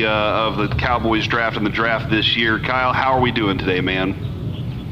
the Cowboys draft and the draft this year. Kyle, how are we doing today, man?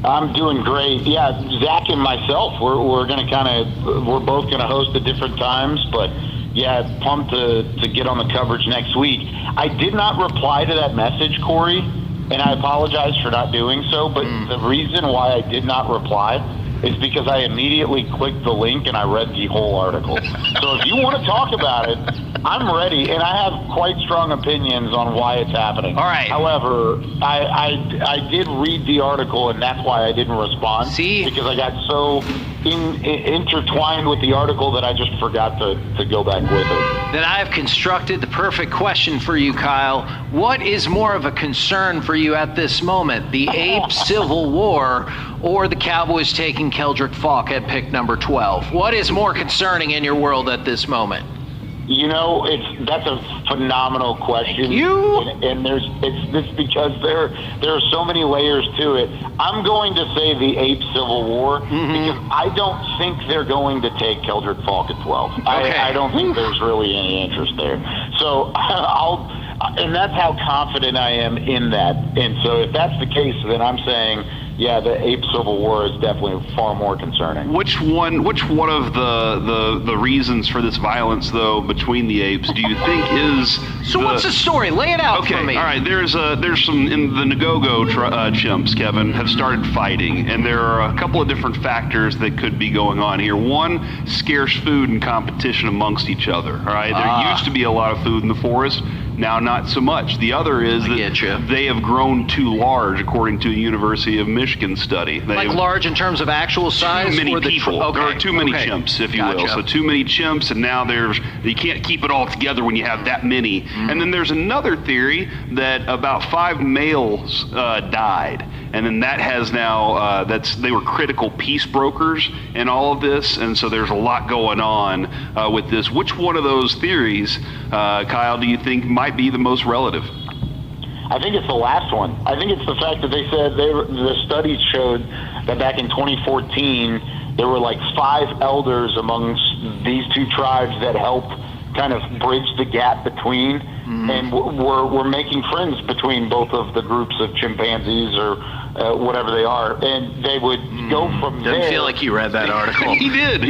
I'm doing great. Yeah, Zach and myself, we're both gonna host at different times, but yeah, pumped to get on the coverage next week. I did not reply to that message, Corey, and I apologize for not doing so, but the reason why I did not reply is because I immediately clicked the link and I read the whole article. So if you want to talk about it, I'm ready, and I have quite strong opinions on why it's happening. All right. However, I did read the article, and that's why I didn't respond. See? Because I got so intertwined with the article that I just forgot to go back with it. Then I have constructed the perfect question for you, Kyle. What is more of a concern for you at this moment, the Ape Civil War or the Cowboys taking Keldrick Falk at pick number 12? What is more concerning in your world at this moment? You know, that's a phenomenal question. And it's because there are so many layers to it. I'm going to say the Ape Civil War because I don't think they're going to take Keldrick Falk at 12. Okay. I don't think there's really any interest there. So and that's how confident I am in that. And so if that's the case, then I'm saying, yeah, the Ape Civil War is definitely far more concerning. Which one of the reasons for this violence, though, between the apes do you think is? So what's the story? Lay it out for me. All right. There's some in the Nagogo chimps, Kevin, have started fighting, and there are a couple of different factors that could be going on here. One, scarce food and competition amongst each other. All right. There used to be a lot of food in the forest. Now, not so much. The other is that they have grown too large, according to a University of Michigan study. Large in terms of actual size? Too many people. Okay. There are too many chimps, if you will. So too many chimps, and now you can't keep it all together when you have that many. And then there's another theory that about 5 males died. And then that has now, they were critical peace brokers in all of this, and so there's a lot going on with this. Which one of those theories, Kyle, do you think might be the most relative? I think it's the last one. I think it's the fact that they said the studies showed that back in 2014, there were like 5 elders amongst these two tribes that helped kind of bridge the gap between, and we're making friends between both of the groups of chimpanzees or whatever they are, and they would go from there. Doesn't feel like you read that article. He did.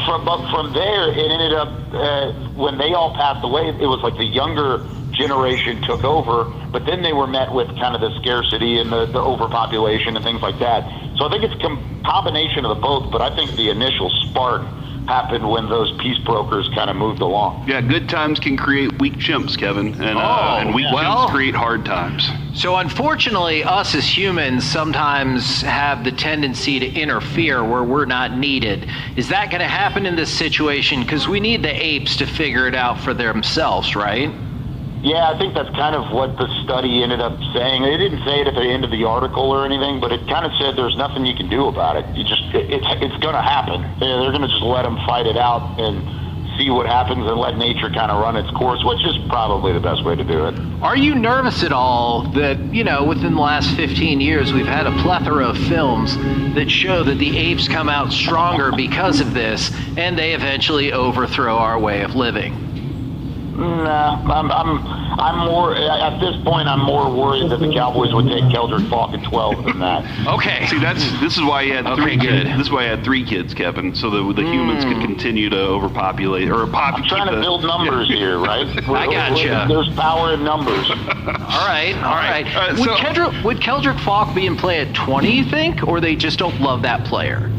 From there, it ended up, when they all passed away, it was like the younger generation took over, but then they were met with kind of the scarcity and the overpopulation and things like that. So I think it's a combination of the both, but I think the initial spark happened when those peace brokers kind of moved along. Yeah, good times can create weak chimps, Kevin, and weak chimps create hard times. So unfortunately, us as humans sometimes have the tendency to interfere where we're not needed. Is that going to happen in this situation? Because we need the apes to figure it out for themselves, right? Yeah, I think that's kind of what the study ended up saying. They didn't say it at the end of the article or anything, but it kind of said there's nothing you can do about it. It's going to happen. They're going to just let them fight it out and see what happens and let nature kind of run its course, which is probably the best way to do it. Are you nervous at all that, within the last 15 years, we've had a plethora of films that show that the apes come out stronger because of this, and they eventually overthrow our way of living? Nah, I'm more, at this point, I'm more worried that the Cowboys would take Keldrick Falk at 12 than that. Okay. See, this is why he had 3 kids. This is why he had 3 kids, Kevin, so that the humans could continue to overpopulate I'm trying to build numbers here, right? I gotcha. There's power in numbers. All right. Would Keldrick Falk be in play at 20, you think, or they just don't love that player?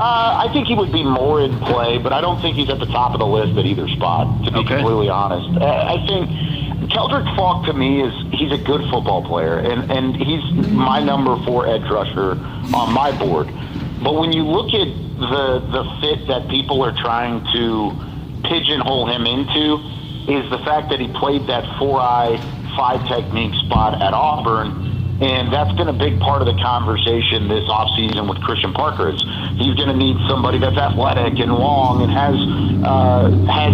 I think he would be more in play, but I don't think he's at the top of the list at either spot, to be completely honest. I think Keldrick Falk, to me, he's a good football player, and he's my number 4 edge rusher on my board. But when you look at the fit that people are trying to pigeonhole him into, is the fact that he played that 4-eye, 5 technique spot at Auburn. And that's been a big part of the conversation this offseason with Christian Parker. He's going to need somebody that's athletic and long and has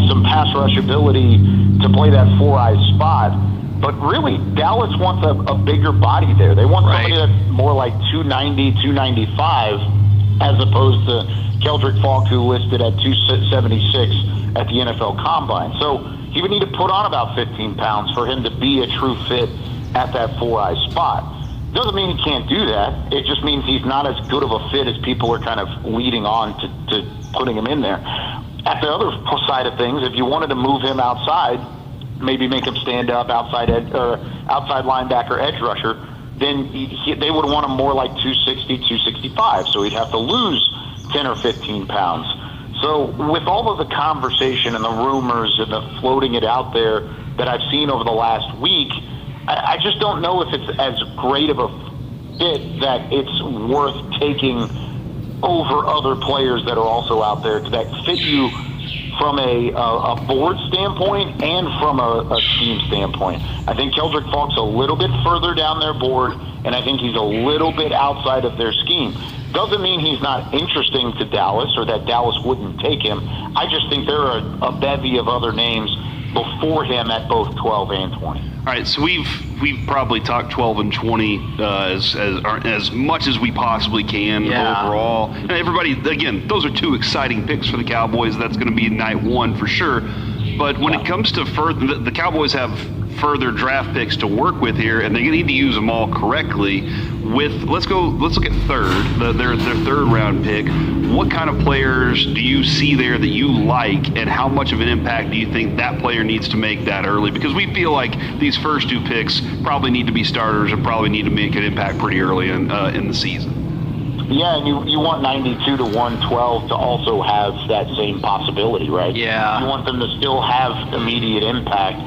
some pass rush ability to play that 4-eye spot. But really, Dallas wants a bigger body there. They want somebody that's more like 290, 295, as opposed to Keldrick Falk, who listed at 276 at the NFL Combine. So he would need to put on about 15 pounds for him to be a true fit at that 4-eye spot. Doesn't mean he can't do that. It just means he's not as good of a fit as people are kind of leading on to putting him in there. At the other side of things, if you wanted to move him outside, maybe make him stand up outside linebacker, edge rusher, then they would want him more like 260, 265. So he'd have to lose 10 or 15 pounds. So with all of the conversation and the rumors and the floating it out there that I've seen over the last week, I just don't know if it's as great of a fit that it's worth taking over other players that are also out there that fit you from a board standpoint and from a scheme standpoint. I think Keldrick Faulk's a little bit further down their board, and I think he's a little bit outside of their scheme. Doesn't mean he's not interesting to Dallas or that Dallas wouldn't take him. I just think there are a bevy of other names before him at both 12 and 20. All right, so we've probably talked 12 and 20 as much as we possibly can overall. And everybody, again, those are two exciting picks for the Cowboys. That's going to be night one for sure. But when it comes to further, the Cowboys have further draft picks to work with here, and they need to use them all correctly. Let's look at their third round pick. What kind of players do you see there that you like, and how much of an impact do you think that player needs to make that early? Because we feel like these first two picks probably need to be starters and probably need to make an impact pretty early in the season. Yeah, and you want 92 to 112 to also have that same possibility, right? Yeah. You want them to still have immediate impact.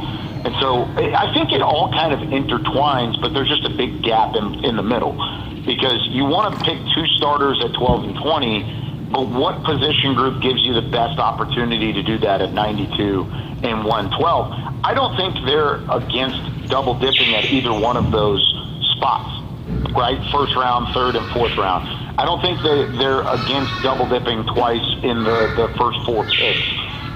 And so I think it all kind of intertwines, but there's just a big gap in the middle. Because you want to pick two starters at 12 and 20, but what position group gives you the best opportunity to do that at 92 and 112? I don't think they're against double dipping at either one of those spots, right? First round, third, and fourth round. I don't think they're against double dipping twice in the first four picks.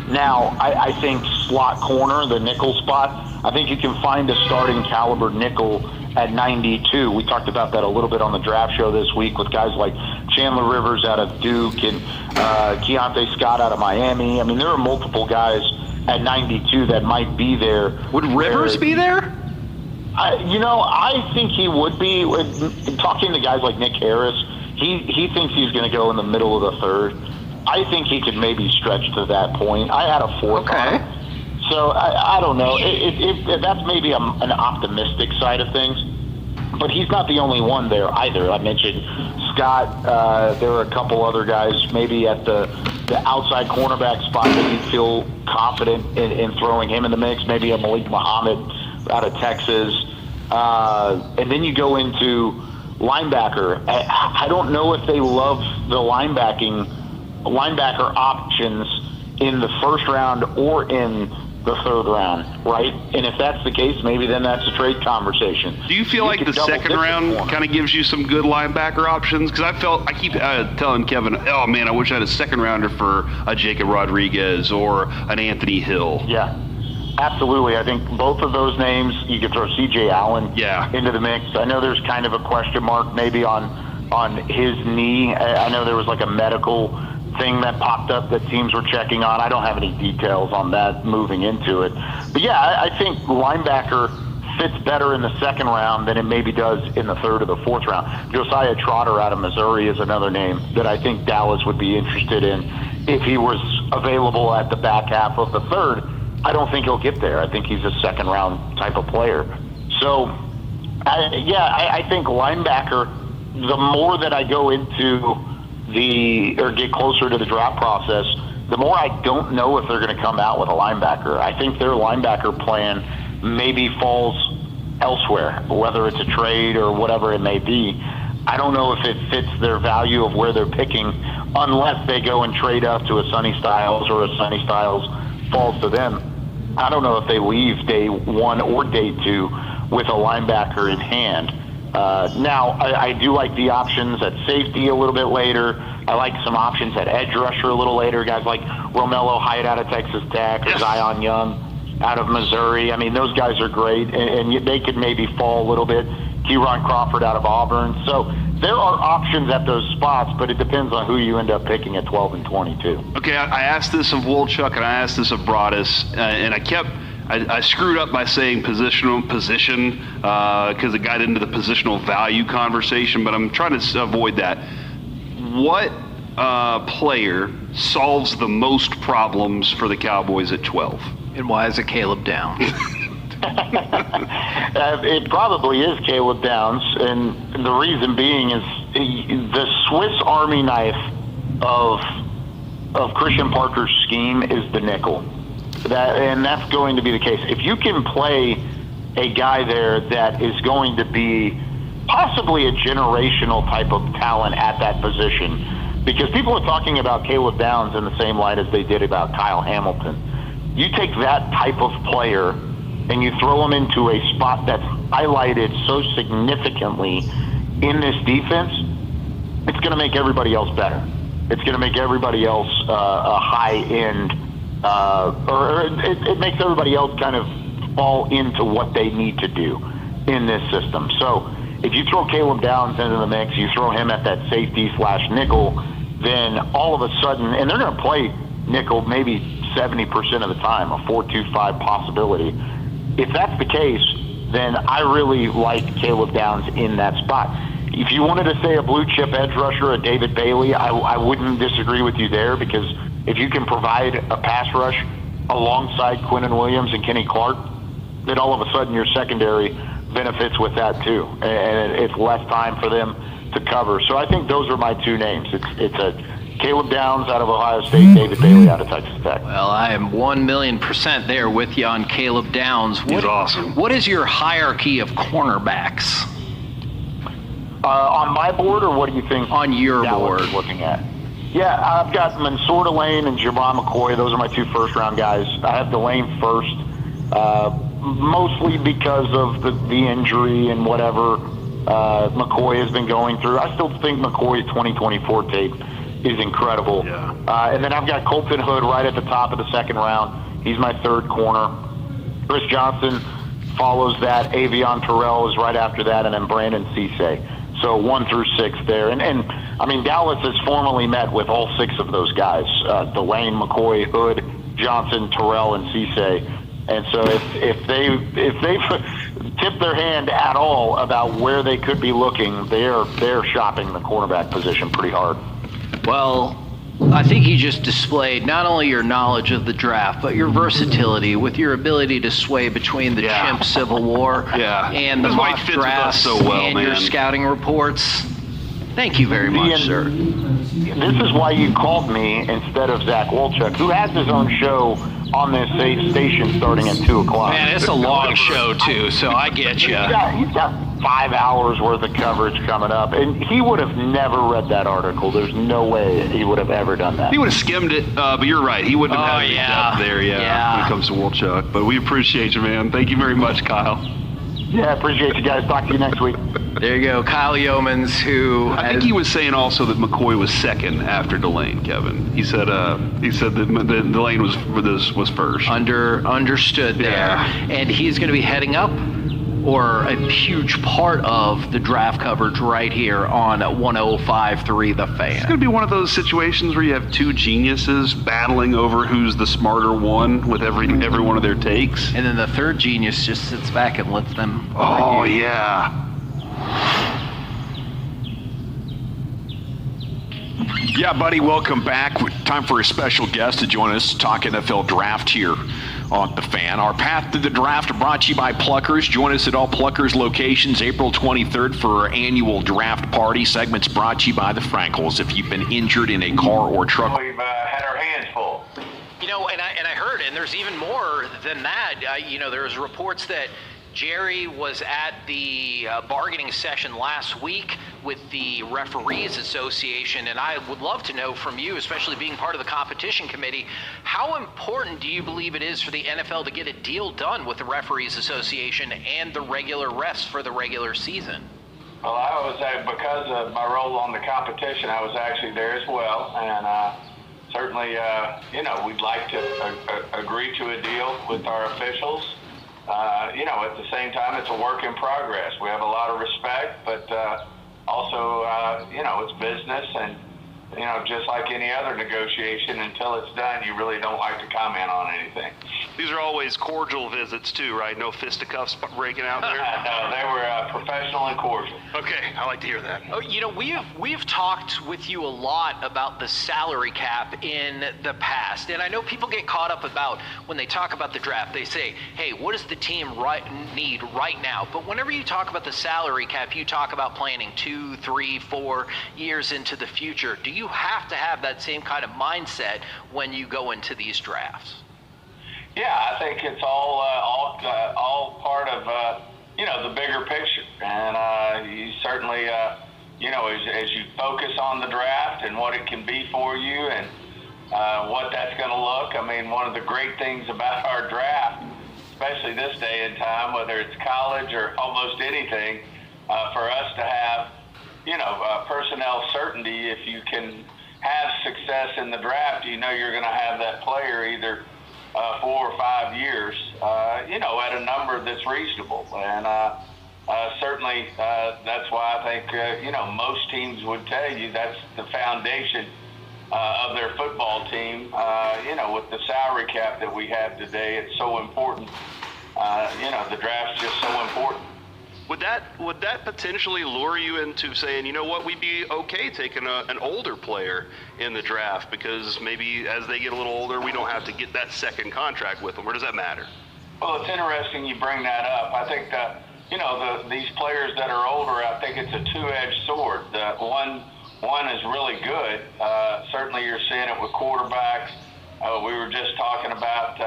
Now, I think slot corner, the nickel spot, I think you can find a starting caliber nickel at 92. We talked about that a little bit on the draft show this week with guys like Chandler Rivers out of Duke and Keontae Scott out of Miami. I mean, there are multiple guys at 92 that might be there. Would Rivers be there? I think he would be. Talking to guys like Nick Harris, he thinks he's going to go in the middle of the third. I think he could maybe stretch to that point. I had a fourth on him. So I don't know. That's maybe an optimistic side of things. But he's not the only one there either. I mentioned Scott. There are a couple other guys maybe at the outside cornerback spot that you'd feel confident in throwing him in the mix. Maybe a Malik Muhammad out of Texas. And then you go into linebacker. I don't know if they love the linebacker options in the first round or in the third round, right? And if that's the case, maybe then that's a trade conversation. Do you feel like the second round kind of gives you some good linebacker options? Because I keep telling Kevin, oh man, I wish I had a second rounder for a Jacob Rodriguez or an Anthony Hill. Yeah, absolutely. I think both of those names, you could throw C.J. Allen into the mix. I know there's kind of a question mark maybe on his knee. I know there was like a medical thing that popped up that teams were checking on. I don't have any details on that moving into it. But yeah, I think linebacker fits better in the second round than it maybe does in the third or the fourth round. Josiah Trotter out of Missouri is another name that I think Dallas would be interested in if he was available at the back half of the third. I don't think he'll get there. I think he's a second round type of player. So I think linebacker, the more that I go into or get closer to the draft process, the more I don't know if they're going to come out with a linebacker. I think their linebacker plan maybe falls elsewhere, whether it's a trade or whatever it may be. I don't know if it fits their value of where they're picking unless they go and trade up to a Sonny Styles or a Sonny Styles falls to them. I don't know if they leave day one or day two with a linebacker in hand. Now, I do like the options at safety a little bit later. I like some options at edge rusher a little later. Guys like Romello Height out of Texas Tech or Zion Young out of Missouri. I mean, those guys are great, and they could maybe fall a little bit. Kieron Crawford out of Auburn. So there are options at those spots, but it depends on who you end up picking at 12 and 22. Okay, I asked this of Wolchuk, and I asked this of Broadus, and I screwed up by saying position because it got into the positional value conversation, but I'm trying to avoid that. What player solves the most problems for the Cowboys at 12? And why is it Caleb Downs? It probably is Caleb Downs, and the reason being is the Swiss Army knife of Christian Parker's scheme is the nickel. And that's going to be the case. If you can play a guy there that is going to be possibly a generational type of talent at that position, because people are talking about Caleb Downs in the same light as they did about Kyle Hamilton. You take that type of player and you throw him into a spot that's highlighted so significantly in this defense, it's going to make everybody else better. It's going to make everybody else a high-end, or it makes everybody else kind of fall into what they need to do in this system. So if you throw Caleb Downs into the mix, you throw him at that safety/nickel, then all of a sudden, and they're going to play nickel maybe 70% of the time, a 4-2-5 possibility. If that's the case, then I really like Caleb Downs in that spot. If you wanted to say a blue chip edge rusher, a David Bailey, I wouldn't disagree with you there, because if you can provide a pass rush alongside Quinnen Williams and Kenny Clark, then all of a sudden your secondary benefits with that too, and it's less time for them to cover. So I think those are my two names. It's a Caleb Downs out of Ohio State, David Bailey out of Texas Tech. Well, I am 1,000,000% there with you on Caleb Downs. He's awesome. What is your hierarchy of cornerbacks? On my board, or what do you think? On your board. Looking at. Yeah, I've got Mansour Delane and Javon McCoy. Those are my two first-round guys. I have Delane first, mostly because of the injury and whatever McCoy has been going through. I still think McCoy's 2024 tape is incredible. Yeah. And then I've got Colton Hood right at the top of the second round. He's my third corner. Chris Johnson follows that. Avion Terrell is right after that, and then Brandon Cisse. So 1 through 6 there. And I mean, Dallas has formally met with all 6 of those guys, Delane, McCoy, Hood, Johnson, Terrell, and Cisse. And so if they've tipped their hand at all about where they could be looking, they're shopping the cornerback position pretty hard. Well, I think you just displayed not only your knowledge of the draft, but your versatility with your ability to sway between the chimp Civil War and the mock drafts so well, and your scouting reports. Thank you very much, sir. This is why you called me instead of Zach Wolchuk, who has his own show on this station starting at 2 o'clock. Man, it's a long show, too, so I get you. He's got 5 hours worth of coverage coming up, and he would have never read that article. There's no way he would have ever done that. He would have skimmed it, but you're right. He wouldn't have had any depth there, when it comes to Wolchuk. But we appreciate you, man. Thank you very much, Kyle. Yeah, appreciate you guys. Talk to you next week. There you go, Kyle Yeomans, who I think he was saying also that McCoy was second after Delane, Kevin. He said that Delane was first. Understood there. And he's going to be heading up, or a huge part of, the draft coverage right here on 105.3 The Fan. It's going to be one of those situations where you have two geniuses battling over who's the smarter one with every one of their takes. And then the third genius just sits back and lets them argue. Yeah. Yeah, buddy, welcome back. Time for a special guest to join us to talk NFL draft here on The Fan. Our path to the draft brought to you by Pluckers. Join us at all Pluckers locations April 23rd for our annual draft party. Segments brought to you by the Frankels. If you've been injured in a car or truck. We've had our hands full. You know, and I heard, and there's even more than that. There's reports that Jerry was at the bargaining session last week with the Referees Association, and I would love to know from you, especially being part of the competition committee, how important do you believe it is for the NFL to get a deal done with the Referees Association and the regular refs for the regular season? Well, I was, because of my role on the competition, I was actually there as well, and certainly, we'd like to agree to a deal with our officials. At the same time, it's a work in progress. We have a lot of respect, but also, it's business, and just like any other negotiation, until it's done, you really don't like to comment on anything. These are always cordial visits too, right? No fisticuffs breaking out there? No, they were professional and cordial. Okay, I like to hear that. Oh, we've talked with you a lot about the salary cap in the past, and I know people get caught up about when they talk about the draft. They say, "Hey, what does the team need right now?" But whenever you talk about the salary cap, you talk about planning 2, 3, 4 years into the future. Do you have to have that same kind of mindset when you go into these drafts? Yeah, I think it's all part of the bigger picture, and you certainly as you focus on the draft and what it can be for you and what that's going to look. I mean, one of the great things about our draft, especially this day and time, whether it's college or almost anything, for us to have personnel certainty. If you can have success in the draft, you're going to have that player either 4 or 5 years, at a number that's reasonable. And certainly that's why I think, most teams would tell you that's the foundation of their football team. With the salary cap that we have today, it's so important. The draft's just so important. Would that potentially lure you into saying, you know what, we'd be okay taking an older player in the draft because maybe as they get a little older, we don't have to get that second contract with them, or does that matter? Well, it's interesting you bring that up. I think these players that are older, I think it's a two-edged sword. One is really good. Certainly you're seeing it with quarterbacks. We were just talking about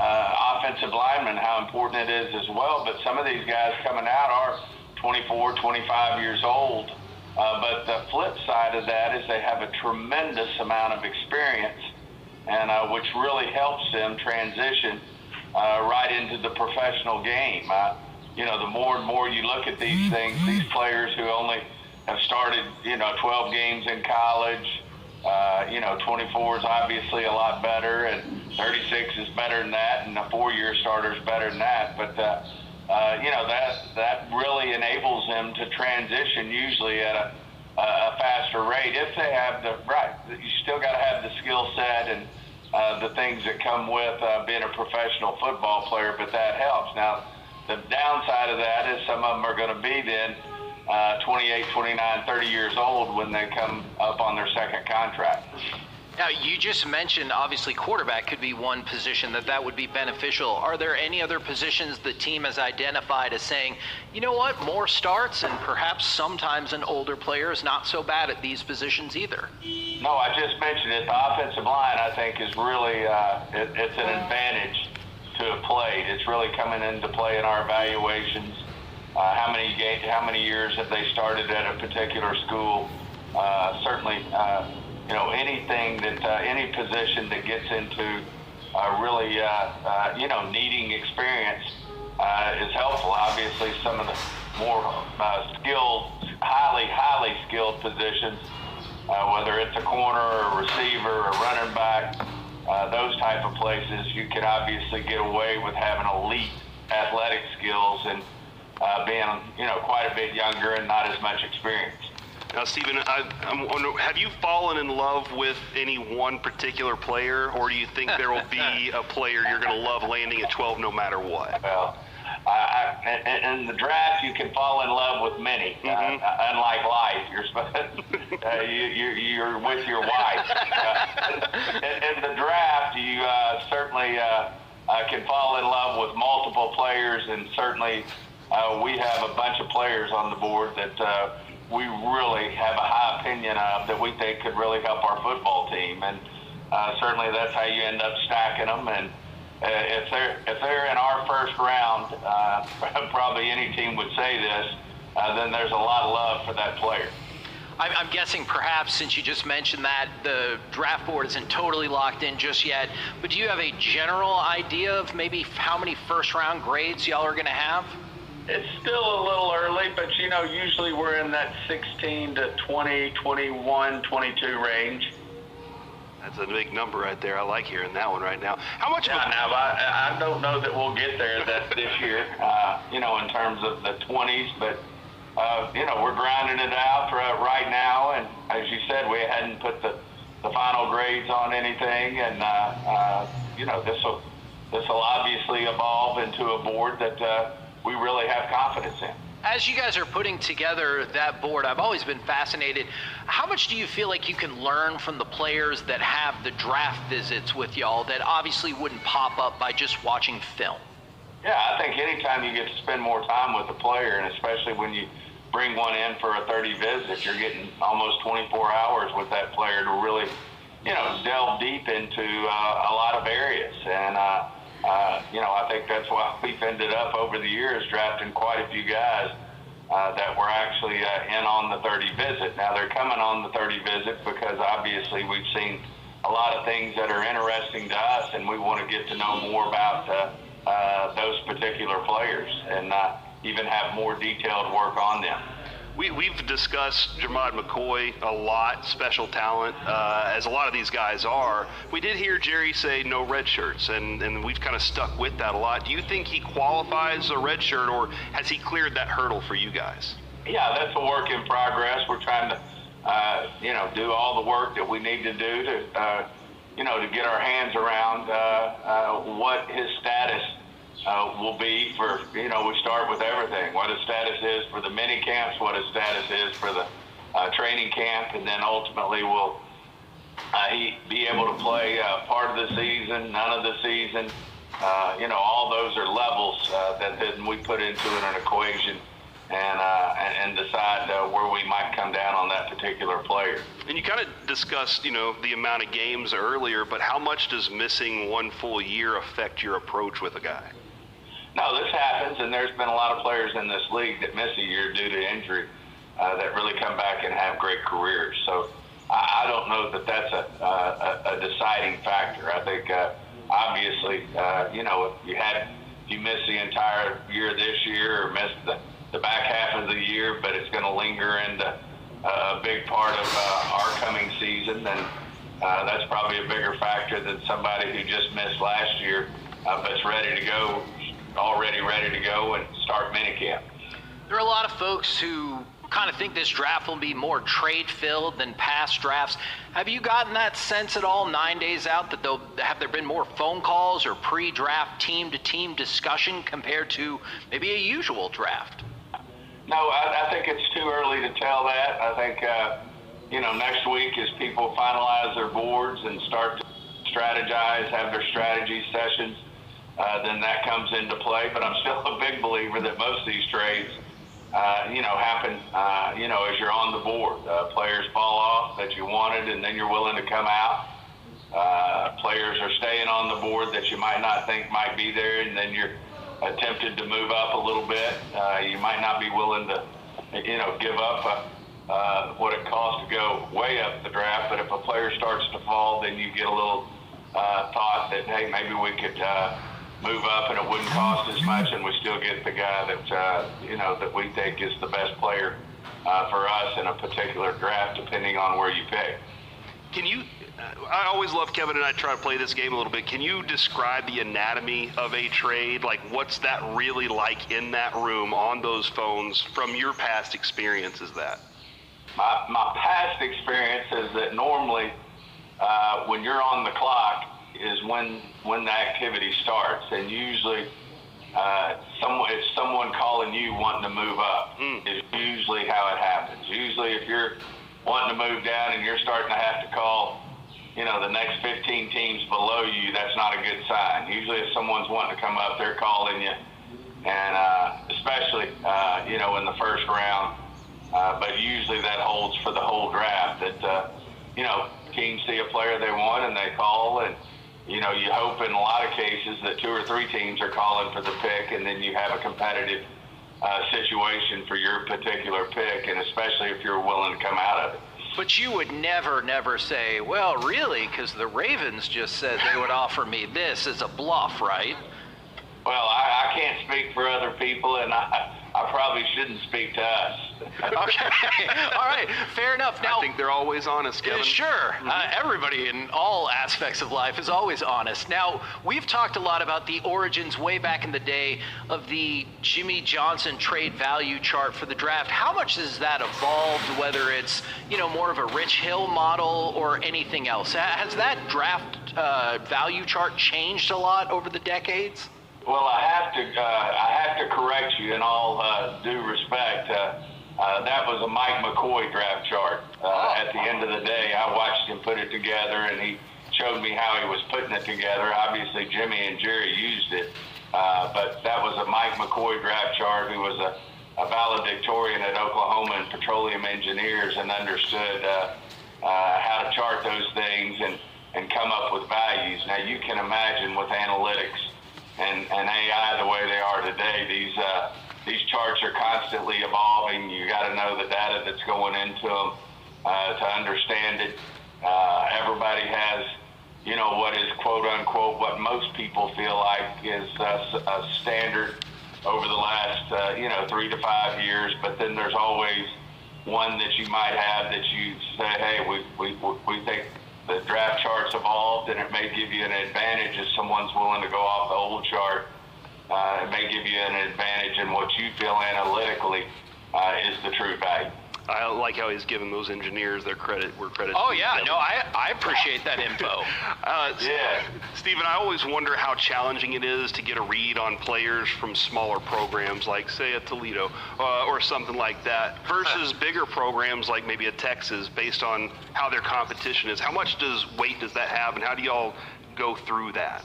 offensive linemen, how important it is as well. But some of these guys coming out are 24, 25 years old. But the flip side of that is they have a tremendous amount of experience, and which really helps them transition right into the professional game. The more and more you look at these things, these players who only have started, 12 games in college, 24 is obviously a lot better, and 36 is better than that, and a 4-year starter is better than that. But that really enables them to transition usually at a faster rate if they have the right. You still got to have the skill set and the things that come with being a professional football player, but that helps. Now, the downside of that is some of them are going to be then 28, 29, 30 years old when they come up on their second contract. Now, you just mentioned, obviously, quarterback could be one position that would be beneficial. Are there any other positions the team has identified as saying, you know what, more starts and perhaps sometimes an older player is not so bad at these positions either? No, I just mentioned it. The offensive line, I think, is really it's an advantage to have played. It's really coming into play in our evaluations. How many years have they started at a particular school? Certainly, anything that any position that gets into really needing experience is helpful. Obviously, some of the more skilled, highly skilled positions, whether it's a corner or a receiver or running back, those type of places, you can obviously get away with having elite athletic skills and being quite a bit younger and not as much experience. Now, Stephen, I'm wondering, have you fallen in love with any one particular player, or do you think there will be a player you're going to love landing at 12 no matter what? Well, in the draft, you can fall in love with many. Unlike life, you're with your wife. In the draft, you certainly can fall in love with multiple players, and certainly we have a bunch of players on the board that we really have a high opinion of that we think could really help our football team, and certainly that's how you end up stacking them. And if they're in our first round, probably any team would say this, then there's a lot of love for that player. I'm guessing perhaps, since you just mentioned that, the draft board isn't totally locked in just yet, but do you have a general idea of maybe how many first-round grades y'all are going to have? It's still a little early, but usually we're in that 16 to 20, 21, 22 range. That's a big number right there. I like hearing that one right now. How much? Yeah, now I don't know that we'll get there this year, in terms of the 20s, but, we're grinding it out right now. And as you said, we hadn't put the final grades on anything. And, this will obviously evolve into a board that we really have confidence in. As you guys are putting together that board, I've always been fascinated. How much do you feel like you can learn from the players that have the draft visits with y'all that obviously wouldn't pop up by just watching film? Yeah, I think anytime you get to spend more time with a player, and especially when you bring one in for a 30 visit, you're getting almost 24 hours with that player to really, delve deep into a lot of areas. And, I think that's why we've ended up over the years drafting quite a few guys that were actually in on the 30 visit. Now they're coming on the 30 visit because obviously we've seen a lot of things that are interesting to us, and we want to get to know more about those particular players and even have more detailed work on them. We've discussed Jermod McCoy a lot, special talent, as a lot of these guys are. We did hear Jerry say no red shirts, and we've kind of stuck with that a lot. Do you think he qualifies a red shirt, or has he cleared that hurdle for you guys? Yeah, that's a work in progress. We're trying to, do all the work that we need to do to get our hands around what his status will be for, we start with everything, what his status is for the mini camps, what his status is for the training camp, and then ultimately will he be able to play part of the season, none of the season. All those are levels that then we put into an equation and decide where we might come down on that particular player. And you kind of discussed, the amount of games earlier, but how much does missing one full year affect your approach with a guy? No, this happens, and there's been a lot of players in this league that miss a year due to injury that really come back and have great careers. So I don't know that that's a deciding factor. I think obviously, if you miss the entire year this year or miss the back half of the year, but it's going to linger into a big part of our coming season, then that's probably a bigger factor than somebody who just missed last year but's already ready to go and start minicamp. There are a lot of folks who kind of think this draft will be more trade-filled than past drafts. Have you gotten that sense at all 9 days out that have there been more phone calls or pre-draft team-to-team discussion compared to maybe a usual draft? No, I think it's too early to tell that. I think, next week as people finalize their boards and start to strategize, have their strategy sessions, then that comes into play. But I'm still a big believer that most of these trades, happen, as you're on the board. Players fall off that you wanted, and then you're willing to come out. Players are staying on the board that you might not think might be there, and then you're attempted to move up a little bit. You might not be willing to, give up what it costs to go way up the draft. But if a player starts to fall, then you get a little thought that, hey, maybe we could move up and it wouldn't cost as much, and we still get the guy that that we think is the best player for us in a particular draft, depending on where you pick. Can you? I always love Kevin and I try to play this game a little bit. Can you describe the anatomy of a trade? Like, what's that really like in that room on those phones from your past experiences? My past experience is that normally when you're on the clock is when the activity starts, and usually it's someone calling you wanting to move up is usually how it happens. Usually if you're wanting to move down and you're starting to have to call the next 15 teams below you, that's not a good sign. Usually if someone's wanting to come up, they're calling you, and especially in the first round, but usually that holds for the whole draft, that teams see a player they want and they call, and you hope in a lot of cases that 2 or 3 teams are calling for the pick, and then you have a competitive situation for your particular pick, and especially if you're willing to come out of it. But you would never say, well, really, because the Ravens just said they would offer me this as a bluff, right? Well, I can't speak for other people, and I probably shouldn't speak to us. Okay. All right. Fair enough. Now, I think they're always honest, Kevin. Sure. Everybody in all aspects of life is always honest. Now, we've talked a lot about the origins way back in the day of the Jimmy Johnson trade value chart for the draft. How much has that evolved, whether it's, more of a Rich Hill model or anything else? Has that draft value chart changed a lot over the decades? Well, I have to correct you in all due respect. That was a Mike McCoy draft chart. At the end of the day, I watched him put it together, and he showed me how he was putting it together. Obviously, Jimmy and Jerry used it, but that was a Mike McCoy draft chart, who was a valedictorian at Oklahoma and Petroleum Engineers and understood how to chart those things and come up with values. Now, you can imagine with analytics and AI the way they are today, these charts are constantly evolving. You got to know the data that's going into them to understand it. Everybody has, what is quote unquote what most people feel like is a standard over the last 3 to 5 years. But then there's always one that you might have that you say, hey, we think the draft chart's evolved, and it may give you an advantage if someone's willing to go off the old chart. It may give you an advantage in what you feel analytically is the true value. I like how he's giving those engineers their credit where credit. Oh yeah, no, I appreciate that info. Yeah, Stephen, I always wonder how challenging it is to get a read on players from smaller programs, like say a Toledo or something like that, versus bigger programs like maybe a Texas, based on how their competition is. How much weight does that have, and how do y'all go through that?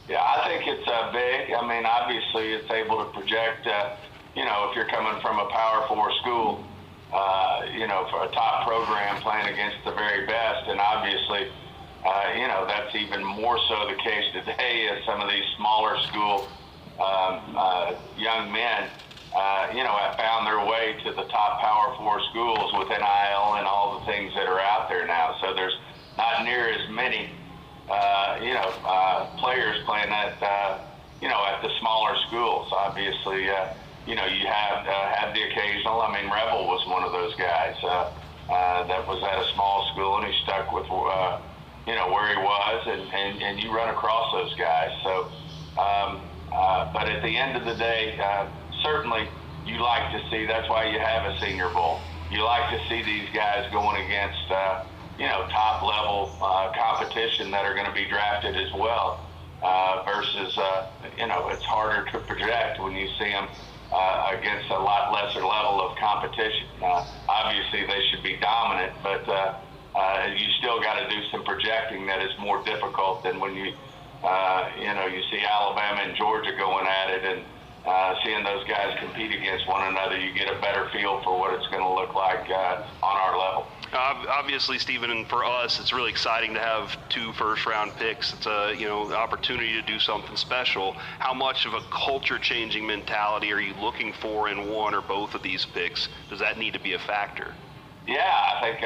Yeah, I think it's big. I mean, obviously, it's able to project. If you're coming from a Power 4 school. For a top program playing against the very best. And obviously, that's even more so the case today as some of these smaller school young men, have found their way to the top Power 4 schools with NIL and all the things that are out there now. So there's not near as many, players playing at the smaller schools. Obviously, you have had the occasional. I mean, Rebel was one of those guys that was at a small school, and he stuck with where he was, and you run across those guys. So, but at the end of the day, certainly you like to see. That's why you have a Senior Bowl. You like to see these guys going against top level competition that are going to be drafted as well. Versus it's harder to project when you see them against a lot lesser level of competition. Obviously, they should be dominant, but you still got to do some projecting that is more difficult than when you see Alabama and Georgia going at it, and seeing those guys compete against one another. You get a better feel for what it's going to look like on our level. Obviously, Stephen, and for us, it's really exciting to have 2 first-round picks. It's a opportunity to do something special. How much of a culture-changing mentality are you looking for in one or both of these picks? Does that need to be a factor? Yeah, I think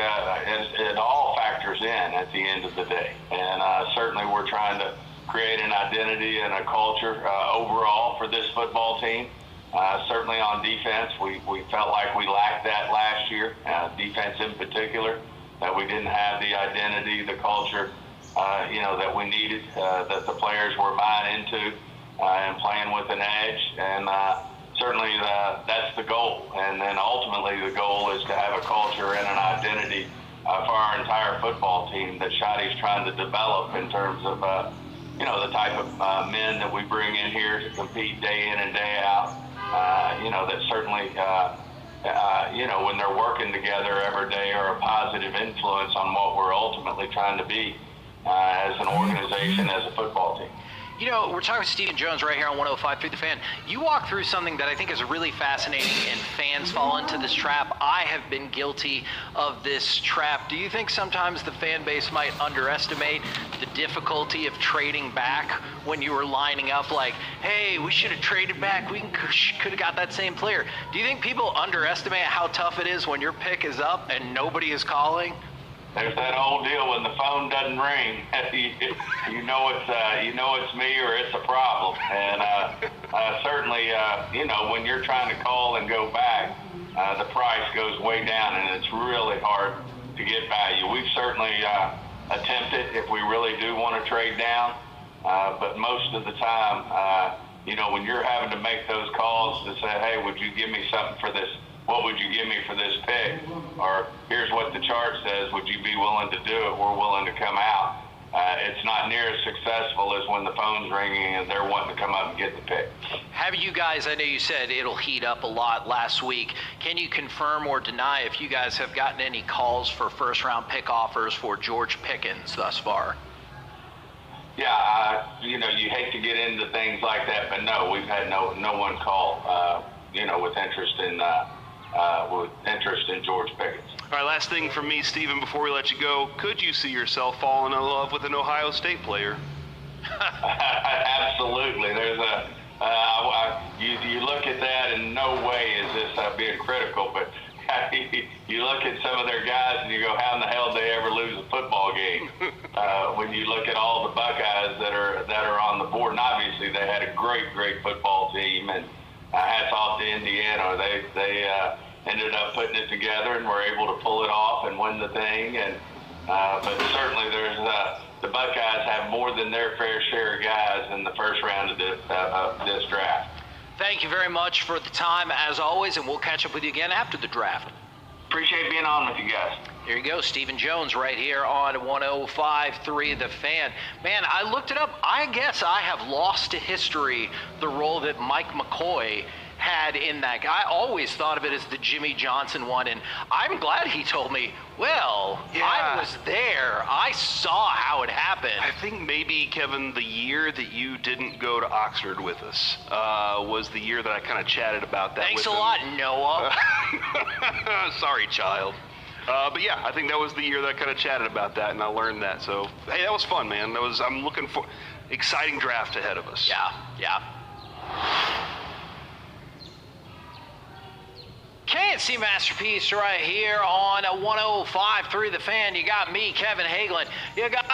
it all factors in at the end of the day, and certainly we're trying to create an identity and a culture overall for this football team. Certainly on defense, we felt like we lacked that last year, defense in particular, that we didn't have the identity, the culture, that we needed, that the players were buying into and playing with an edge. And certainly that's the goal. And then ultimately the goal is to have a culture and an identity for our entire football team that Shotty's trying to develop in terms of, the type of men that we bring in here to compete day in and day out. That certainly, when they're working together every day, are a positive influence on what we're ultimately trying to be as an organization, as a football team. We're talking with Stephen Jones right here on 105.3 The Fan. You walk through something that I think is really fascinating, and fans fall into this trap. I have been guilty of this trap. Do you think sometimes the fan base might underestimate the difficulty of trading back when you were lining up like, hey, we should have traded back, we could have got that same player? Do you think people underestimate how tough it is when your pick is up and nobody is calling? there's that old deal when the phone doesn't ring, you know it's me or it's a problem. And certainly, when you're trying to call and go back, the price goes way down, and it's really hard to get value. We've certainly attempted if we really do want to trade down, but most of the time, when you're having to make those calls to say, hey, would you give me something for this? What would you give me for this pick? Or here's what the chart says. Would you be willing to do it? We're willing to come out. It's not near as successful as when the phone's ringing and they're wanting to come up and get the pick. Have you guys, I know you said it'll heat up a lot last week. Can you confirm or deny if you guys have gotten any calls for first-round pick offers for George Pickens thus far? Yeah, you hate to get into things like that, but no, we've had no one call, with interest in George Pickens. All right, last thing from me, Stephen, before we let you go. Could you see yourself falling in love with an Ohio State player? Absolutely. There's you look at that, and no way is this being critical, but you look at some of their guys and you go, how in the hell did they ever lose a football game? When you look at all the Buckeyes that are on the board, and obviously they had a great football team, and hats off to Indiana. They ended up putting it together and were able to pull it off and win the thing. And but certainly the Buckeyes have more than their fair share of guys in the first round of this draft. Thank you very much for the time, as always, and we'll catch up with you again after the draft. Appreciate being on with you guys. Here you go, Stephen Jones right here on 105.3 The Fan. Man, I looked it up. I guess I have lost to history the role that Mike McCoy had in that. I always thought of it as the Jimmy Johnson one, and I'm glad he told me, well, yeah. I was there. I saw how it happened. I think maybe, Kevin, the year that you didn't go to Oxford with us was the year that I kind of chatted about that. Thanks with a him. lot, Noah. Sorry, child. But yeah, I think that was the year that I kind of chatted about that, and I learned that. So, hey, that was fun, man. I'm looking for exciting draft ahead of us. Yeah. KNC Masterpiece right here on 105.3 The Fan. You got me, Kevin Hagelin. You got,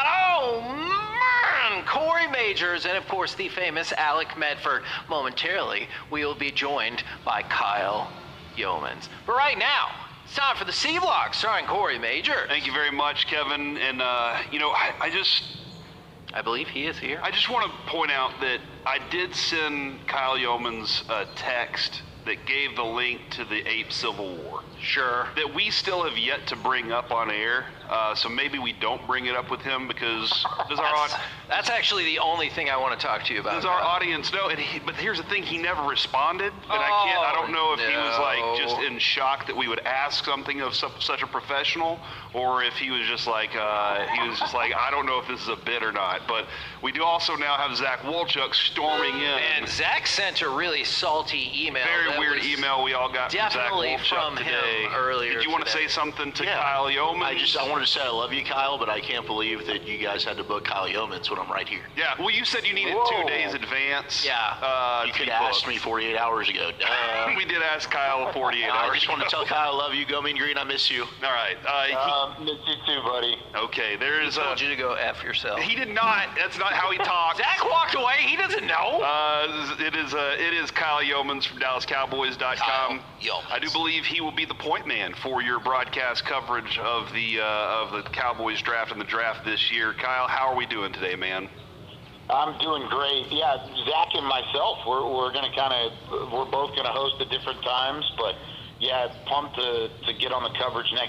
Corey Majors, and of course the famous Alec Medford. Momentarily, we will be joined by Kyle Yeomans. But right now, it's time for the C-Block, starring Corey Majors. Thank you very much, Kevin. And, I believe he is here. I just want to point out that I did send Kyle Yeomans a text that gave the link to the Ape Civil War. Sure. That we still have yet to bring up on air, so maybe we don't bring it up with him because that's actually the only thing I want to talk to you about. Does our audience know? But here's the thing: he never responded, and I don't know if he was like just in shock that we would ask something of such a professional, or if he was just like I don't know if this is a bit or not. But we do also now have Zach Wolchuk storming in. And Zach sent a really salty email. Very weird email we all got from Zach Wolchuk today. Earlier Did you want to say something to Kyle Yeomans? I wanted to say I love you, Kyle, but I can't believe that you guys had to book Kyle Yeomans when I'm right here. Yeah, well, you said you needed 2 days advance. Yeah. You could have asked me 48 hours ago. We did ask Kyle 48 hours I just want to tell Kyle I love you. Go Mean Green. I miss you. All right. Miss you too, buddy. Okay, there is He told you to go F yourself. He did not. That's not how he talks. Zach walked away. He doesn't know. It is Kyle Yeomans from DallasCowboys.com. I do believe he will be the point man for your broadcast coverage of the Cowboys draft and the draft this year. Kyle, how are we doing today, man? I'm doing great. Yeah, Zach and myself, we're both gonna host at different times, but yeah, pumped to get on the coverage next